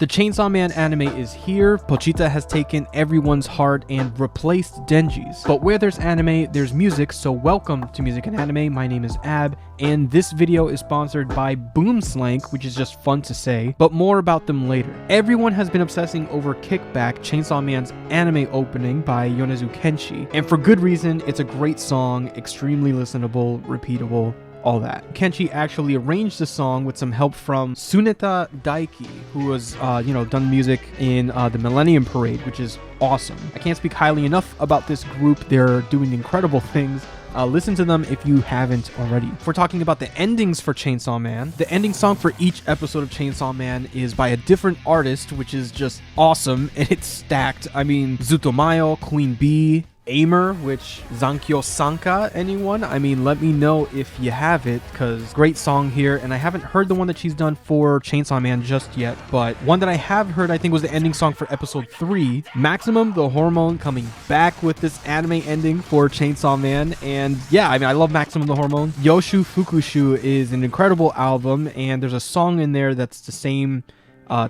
The Chainsaw Man anime is here. Pochita has taken everyone's heart and replaced Denji's. But where there's anime, there's music, so welcome to Music and Anime. My name is Ab, and this video is sponsored by Boomslank, which is just fun to say, but more about them later. Everyone has been obsessing over Kickback, Chainsaw Man's anime opening by Yonezu Kenshi, and for good reason. It's a great song, extremely listenable, repeatable, all that. Kenshi actually arranged the song with some help from Tsuneta Daiki, who was, done music in the Millennium Parade, which is awesome. I can't speak highly enough about this group. They're doing incredible things. Listen to them if you haven't already. If we're talking about the endings for Chainsaw Man, the ending song for each episode of Chainsaw Man is by a different artist, which is just awesome, and it's stacked. I mean, Zutomayo, Queen Bee, Aimer, which Zankyo Sanka, anyone? I mean, let me know if you have it, because great song here, and I haven't heard the one that she's done for Chainsaw Man just yet, but one that I have heard, I think, was the ending song for episode 3. Maximum, the Hormone, coming back with this anime ending for Chainsaw Man, and yeah, I mean, I love Maximum the Hormone. Yoshu Fukushu is an incredible album, and there's a song in there that's the same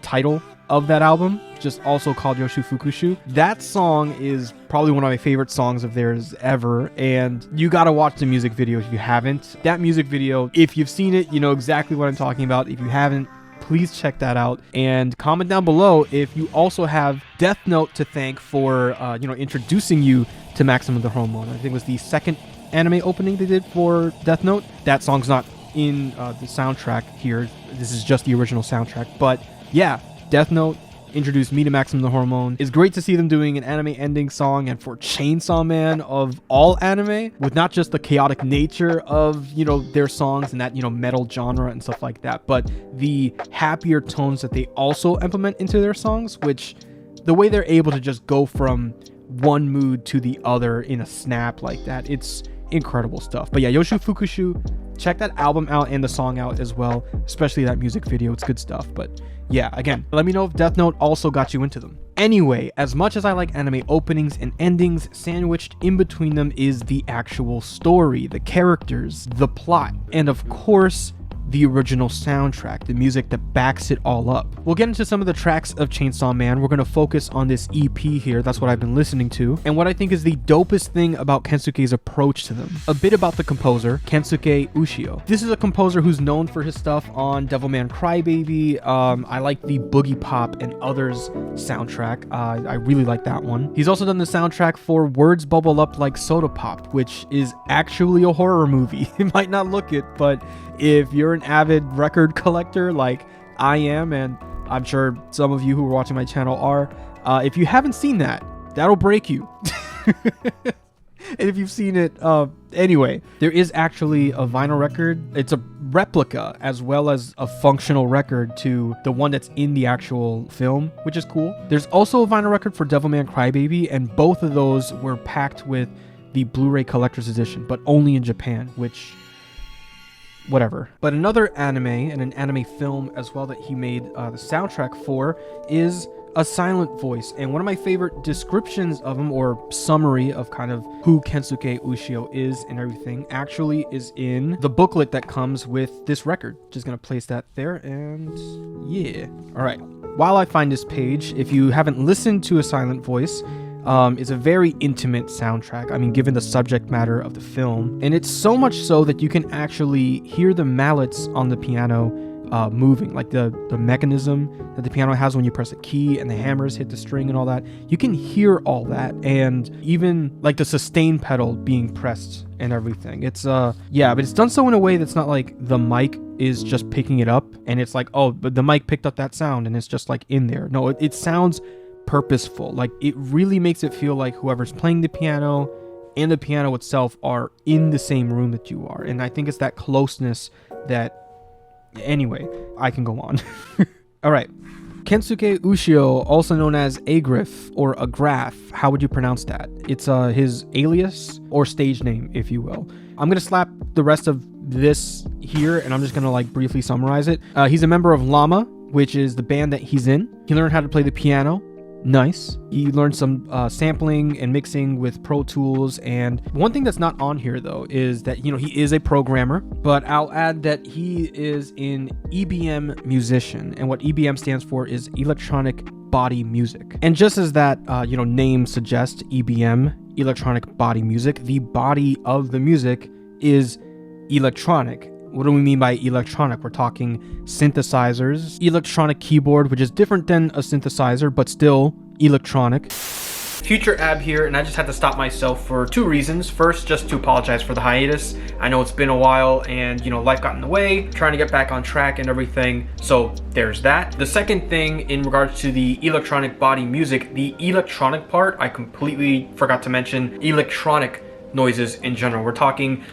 title of that album, just also called Yoshu Fukushu. That song is probably one of my favorite songs of theirs ever, and you gotta watch the music video if you haven't. That music video, if you've seen it, you know exactly what I'm talking about. If you haven't, please check that out, and comment down below if you also have Death Note to thank for introducing you to Maximum the Hormone. I think it was the second anime opening they did for Death Note. That song's not in the soundtrack here. This is just the original soundtrack, but yeah, Death Note introduced me to Maximum the Hormone. It's great to see them doing an anime ending song, and for Chainsaw Man of all anime, with not just the chaotic nature of, their songs and that, metal genre and stuff like that, but the happier tones that they also implement into their songs, which the way they're able to just go from one mood to the other in a snap like that, it's incredible stuff. But yeah, Yoshu Fukushu, check that album out and the song out as well, especially that music video. It's good stuff. But yeah, again, let me know if Death Note also got you into them. Anyway, as much as I like anime openings and endings, sandwiched in between them is the actual story, the characters, the plot, and of course, the original soundtrack, the music that backs it all up. We'll get into some of the tracks of Chainsaw Man. We're going to focus on this EP here. That's what I've been listening to, and what I think is the dopest thing about Kensuke's approach to them. A bit about the composer, Kensuke Ushio. This is a composer who's known for his stuff on Devilman Crybaby. I like the Boogie Pop and Others soundtrack. I really like that one. He's also done the soundtrack for Words Bubble Up Like Soda Pop, which is actually a horror movie. It might not look it, but if you're an avid record collector like I am, and I'm sure some of you who are watching my channel are, if you haven't seen that, that'll break you. And if you've seen it, anyway, there is actually a vinyl record. It's a replica as well as a functional record to the one that's in the actual film, which is cool. There's also a vinyl record for Devilman Crybaby, and both of those were packed with the Blu-ray collector's edition, but only in Japan, which, whatever. But another anime, and an anime film as well, that he made the soundtrack for is A Silent Voice. And one of my favorite descriptions of him, or summary of kind of who Kensuke Ushio is and everything, actually is in the booklet that comes with this record. Just gonna place that there, and yeah. All right. While I find this page, if you haven't listened to A Silent Voice, it's a very intimate soundtrack, I mean, given the subject matter of the film. And it's so much so that you can actually hear the mallets on the piano moving, like the mechanism that the piano has when you press a key and the hammers hit the string and all that. You can hear all that, and even like the sustain pedal being pressed and everything. It's but it's done so in a way that's not like the mic is just picking it up and it's like, oh, but the mic picked up that sound and it's just like in there. No, it sounds purposeful. Like, it really makes it feel like whoever's playing the piano and the piano itself are in the same room that you are. And I think it's that closeness that, anyway, I can go on. All right. Kensuke Ushio, also known as agraph or agraph. How would you pronounce that? It's his alias or stage name, if you will. I'm going to slap the rest of this here, and I'm just going to like briefly summarize it. He's a member of Llama, which is the band that he's in. He learned how to play the piano nice. He learned some sampling and mixing with Pro Tools. And one thing that's not on here though is that, he is a programmer, but I'll add that he is an EBM musician. And what EBM stands for is electronic body music. And just as that, name suggests, EBM, electronic body music, the body of the music is electronic. What do we mean by electronic? We're talking synthesizers, electronic keyboard, which is different than a synthesizer, but still electronic. Future Ab here, and I just had to stop myself for two reasons. First, just to apologize for the hiatus. I know it's been a while and, life got in the way, trying to get back on track and everything. So there's that. The second thing in regards to the electronic body music, the electronic part, I completely forgot to mention electronic noises in general. We're talking,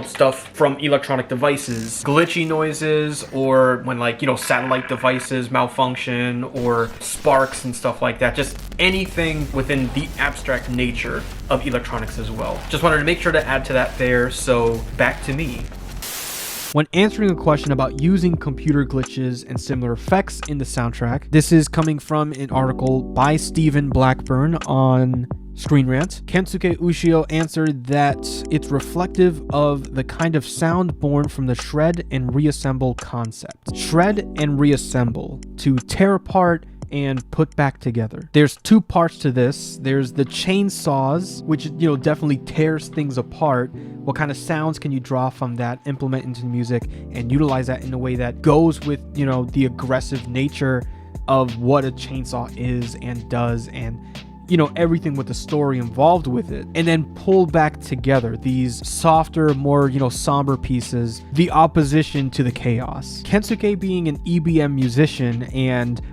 stuff from electronic devices, glitchy noises, or when satellite devices malfunction, or sparks and stuff like that. Just anything within the abstract nature of electronics as well. Just wanted to make sure to add to that there. So back to me. When answering a question about using computer glitches and similar effects in the soundtrack, this is coming from an article by Stephen Blackburn on Screen Rant. Kensuke Ushio answered that it's reflective of the kind of sound born from the shred and reassemble concept. Shred and reassemble, to tear apart and put back together. There's two parts to this. There's the chainsaws, which definitely tears things apart. What kind of sounds can you draw from that, implement into the music, and utilize that in a way that goes with the aggressive nature of what a chainsaw is and does, and everything with the story involved with it, and then pull back together these softer, more, somber pieces, the opposition to the chaos. Kensuke being an EBM musician and,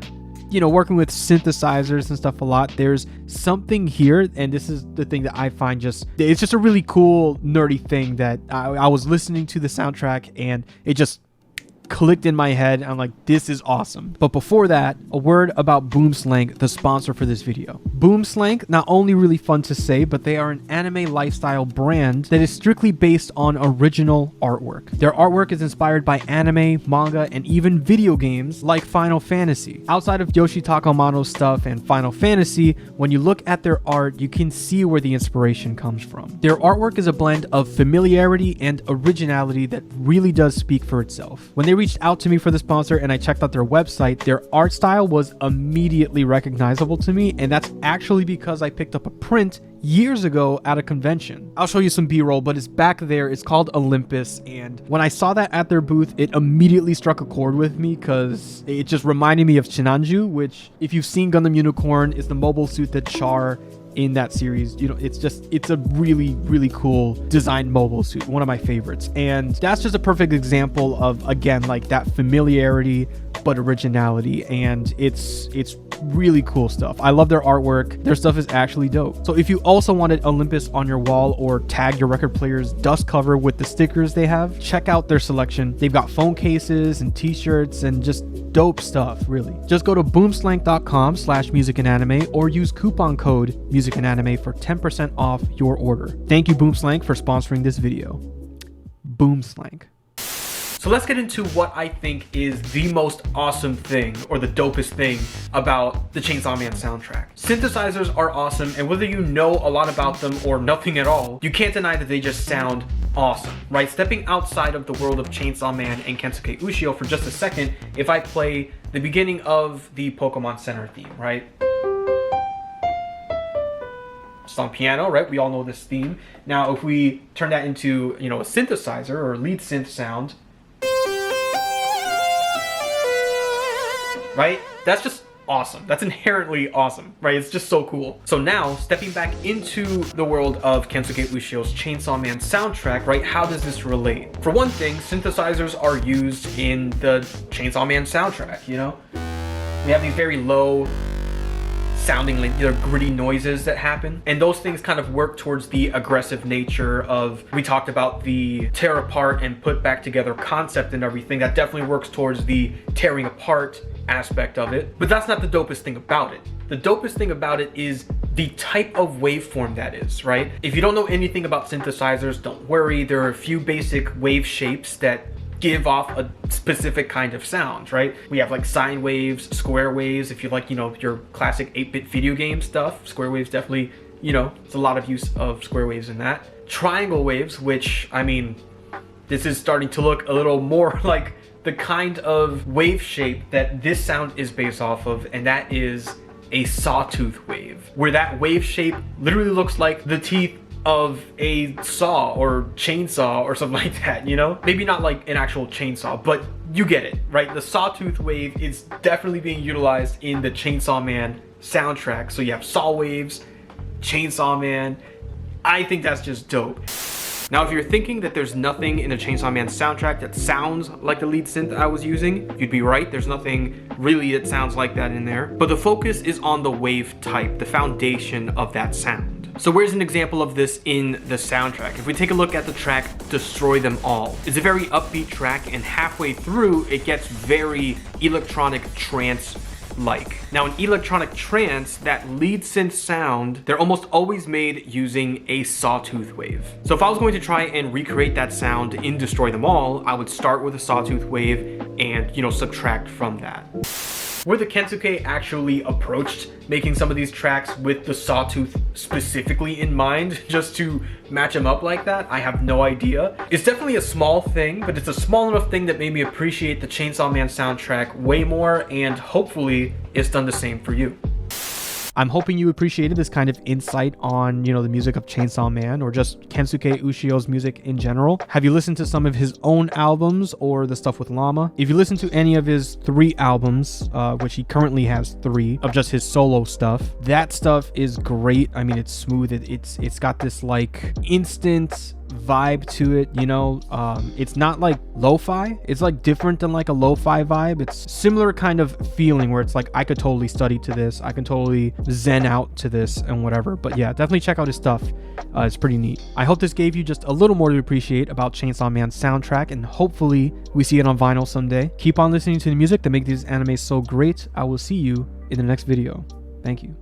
working with synthesizers and stuff a lot, there's something here, and this is the thing that I find it's just a really cool, nerdy thing that I was listening to the soundtrack and it just clicked in my head. I'm like, this is awesome. But before that, a word about Boomslank, the sponsor for this video. Boomslank, not only really fun to say, but they are an anime lifestyle brand that is strictly based on original artwork. Their artwork is inspired by anime, manga, and even video games like Final Fantasy. Outside of Yoshitaka Amano's stuff and Final Fantasy, when you look at their art, you can see where the inspiration comes from. Their artwork is a blend of familiarity and originality that really does speak for itself. When they reached out to me for the sponsor and I checked out their website, their art style was immediately recognizable to me, and that's actually because I picked up a print years ago at a convention. I'll show you some b-roll, but it's back there. It's called Olympus, and when I saw that at their booth, it immediately struck a chord with me because it just reminded me of Chinanju, which, if you've seen Gundam Unicorn, is the mobile suit that Char in that series, it's a really, really cool designed mobile suit, one of my favorites. And that's just a perfect example of, again, like that familiarity but originality, and it's really cool stuff. I love their artwork. Their stuff is actually dope. So if you also wanted Olympus on your wall or tag your record player's dust cover with the stickers they have, check out their selection. They've got phone cases and t-shirts and just dope stuff, really. Just go to boomslank.com/musicandanime or use coupon code musicandanime for 10% off your order. Thank you, Boomslank, for sponsoring this video. Boomslank. So let's get into what I think is the most awesome thing, or the dopest thing, about the Chainsaw Man soundtrack. Synthesizers are awesome, and whether you know a lot about them or nothing at all, you can't deny that they just sound awesome, right? Stepping outside of the world of Chainsaw Man and Kensuke Ushio for just a second, if I play the beginning of the Pokemon Center theme, right? It's on piano, right? We all know this theme. Now, if we turn that into, a synthesizer or lead synth sound, right? That's just awesome. That's inherently awesome, right? It's just so cool. So now, stepping back into the world of Kensuke Ushio's Chainsaw Man soundtrack, right? How does this relate? For one thing, synthesizers are used in the Chainsaw Man soundtrack, We have these very low sounding, like, gritty noises that happen, and those things kind of work towards the aggressive nature of, we talked about the tear apart and put back together concept and everything. That definitely works towards the tearing apart aspect of it, but that's not the dopest thing about it. The dopest thing about it is the type of waveform that is, right? If you don't know anything about synthesizers, don't worry. There are a few basic wave shapes that give off a specific kind of sound, right? We have like sine waves, square waves. If you like, you know, your classic 8-bit video game stuff, square waves definitely, you know, it's a lot of use of square waves in that. Triangle waves, which, I mean, this is starting to look a little more like the kind of wave shape that this sound is based off of, and that is a sawtooth wave, where that wave shape literally looks like the teeth of a saw or chainsaw or something like that, you know? Maybe not like an actual chainsaw, but you get it, right? The sawtooth wave is definitely being utilized in the Chainsaw Man soundtrack. So you have saw waves, Chainsaw Man. I think that's just dope. Now, if you're thinking that there's nothing in the Chainsaw Man soundtrack that sounds like the lead synth I was using, you'd be right. There's nothing really that sounds like that in there. But the focus is on the wave type, the foundation of that sound. So where's an example of this in the soundtrack? If we take a look at the track Destroy Them All, it's a very upbeat track, and halfway through it gets very electronic trance like. Now in electronic trance, that lead synth sound, they're almost always made using a sawtooth wave. So if I was going to try and recreate that sound in Destroy Them All, I would start with a sawtooth wave and, you know, subtract from that. Where the Kensuke actually approached making some of these tracks with the sawtooth specifically in mind, just to match them up like that, I have no idea. It's definitely a small thing, but it's a small enough thing that made me appreciate the Chainsaw Man soundtrack way more, and hopefully it's done the same for you. I'm hoping you appreciated this kind of insight on, you know, the music of Chainsaw Man, or just Kensuke Ushio's music in general. Have you listened to some of his own albums or the stuff with Llama? If you listen to any of his 3 albums, which he currently has 3 of just his solo stuff, that stuff is great. I mean, it's smooth. It's got this like instant vibe to it, you know. It's not like lo-fi. It's like different than like a lo-fi vibe. It's similar kind of feeling where it's like I could totally study to this, I can totally zen out to this and whatever. But yeah, definitely check out his stuff. It's pretty neat. I hope this gave you just a little more to appreciate about Chainsaw Man's soundtrack, and hopefully we see it on vinyl someday. Keep on listening to the music that makes these animes so great. I will see you in the next video. Thank you.